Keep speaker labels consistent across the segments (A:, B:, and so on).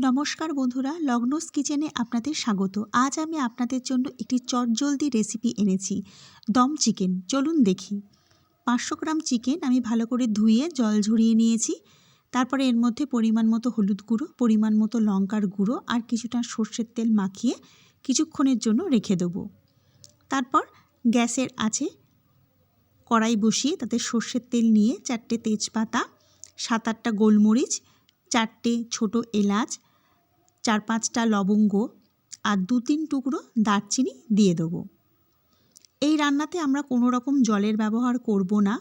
A: নমস্কার বন্ধুরা, লগ্নস কিচেনে আপনাদের স্বাগত। আজ আমি আপনাদের জন্য একটি চটজলদি রেসিপি এনেছি, দম চিকেন। চলুন দেখি। 500 গ্রাম চিকেন আমি ভালো করে ধুয়ে জল ঝরিয়ে নিয়েছি। তারপরে এর মধ্যে পরিমাণ মতো হলুদ গুঁড়ো, পরিমাণ মতো লঙ্কার গুঁড়ো আর কিছুটা সর্ষের তেল মাখিয়ে কিছুক্ষণের জন্য রেখে দেবো। তারপর গ্যাসের আছে কড়াই বসিয়ে তাতে সর্ষের তেল নিয়ে 4টে তেজপাতা, 7-8টা গোলমরিচ, 4টে ছোট এলাচ, 4-5টা লবঙ্গ আর 2-3 টুকরো দারচিনি দিয়ে দেবো। এই রান্নাতে আমরা কোনো রকম জলের ব্যবহার করব না।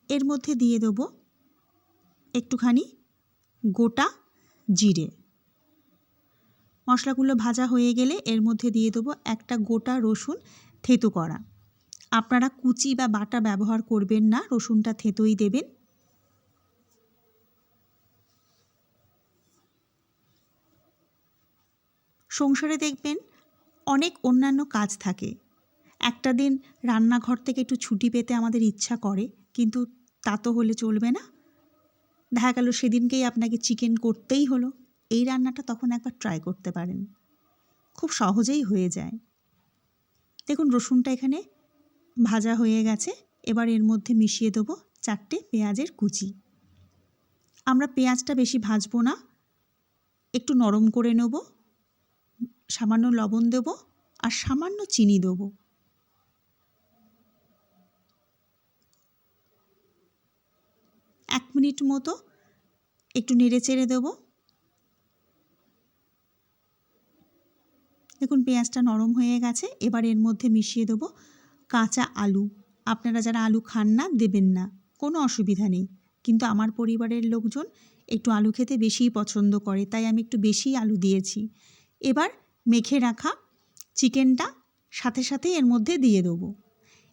A: এর মধ্যে দিয়ে দেবো একটুখানি গোটা জিরে। মশলাগুলো ভাজা হয়ে গেলে এর মধ্যে দিয়ে দেবো একটা গোটা রসুন থেঁতো করা। আপনারা কুচি বা বাটা ব্যবহার করবেন না, রসুনটা থেঁতোই দেবেন। সংসারে দেখবেন অনেক অন্যান্য কাজ থাকে। একটা দিন রান্নাঘর থেকে একটু ছুটি পেতে আমাদের ইচ্ছা করে, কিন্তু তা তো হলে চলবে না। দেখা গেল সেদিনকেই আপনাকে চিকেন করতেই হলো। এই রান্নাটা তখন একবার ট্রাই করতে পারেন, খুব সহজেই হয়ে যায়। দেখুন রসুনটা এখানে ভাজা হয়ে গেছে। এবার এর মধ্যে মিশিয়ে দেবো 4টে পেঁয়াজের কুচি। আমরা পেঁয়াজটা বেশি ভাজবো না, একটু নরম করে নেব। সামান্য লবণ দেব আর সামান্য চিনি দেব। এক মিনিট মতো একটু নেড়ে চেড়ে দেবো। দেখুন পেঁয়াজটা নরম হয়ে গেছে। এবার এর মধ্যে মিশিয়ে দেবো কাঁচা আলু। আপনারা যারা আলু খান না দেবেন না, কোনো অসুবিধা নেই, কিন্তু আমার পরিবারের লোকজন একটু আলু খেতে বেশিই পছন্দ করে, তাই আমি একটু বেশিই আলু দিয়েছি। এবার মেখে রাখা চিকেনটা সাথে সাথে এর মধ্যে দিয়ে দেবো।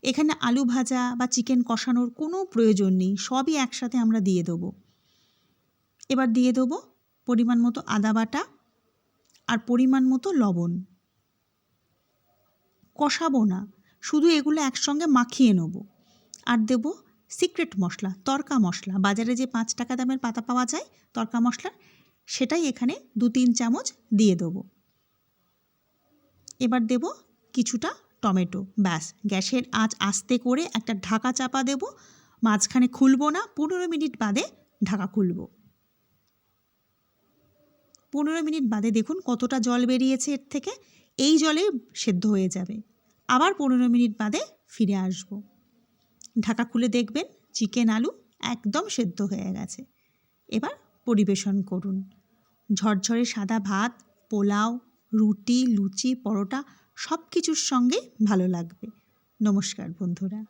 A: এখানে আলু ভাজা বা চিকেন কষানোর কোনো প্রয়োজন নেই, সবই একসাথে আমরা দিয়ে দেবো। এবার দিয়ে দেবো পরিমাণ মতো আদা বাটা আর পরিমাণ মতো লবণ। কষাবো না, শুধু এগুলো একসঙ্গে মাখিয়ে নেব। আর দেব সিক্রেট মশলা, তড়কা মশলা। বাজারে যে 5 টাকা দামের পাতা পাওয়া যায় তড়কা মশলা, সেটাই এখানে 2-3 চামচ দিয়ে দেবো। এবার দেব কিছুটা টমেটো। ব্যাস, গ্যাসের আঁচ আস্তে করে একটা ঢাকা চাপা দেব। মাঝখানে খুলব না, 15 মিনিট বাদে ঢাকা খুলব। 15 মিনিট বাদে দেখুন কতটা জল বেরিয়েছে এর থেকে। এই জলে সেদ্ধ হয়ে যাবে। আবার 15 মিনিট বাদে ফিরে আসব। ঢাকা খুলে দেখবেন চিকেন আলু একদম সেদ্ধ হয়ে গেছে। এবার পরিবেশন করুন। ঝরঝরে সাদা ভাত, পোলাও, রুটি, লুচি, পরোটা সব কিছুর সঙ্গে ভালো লাগবে। নমস্কার বন্ধুরা।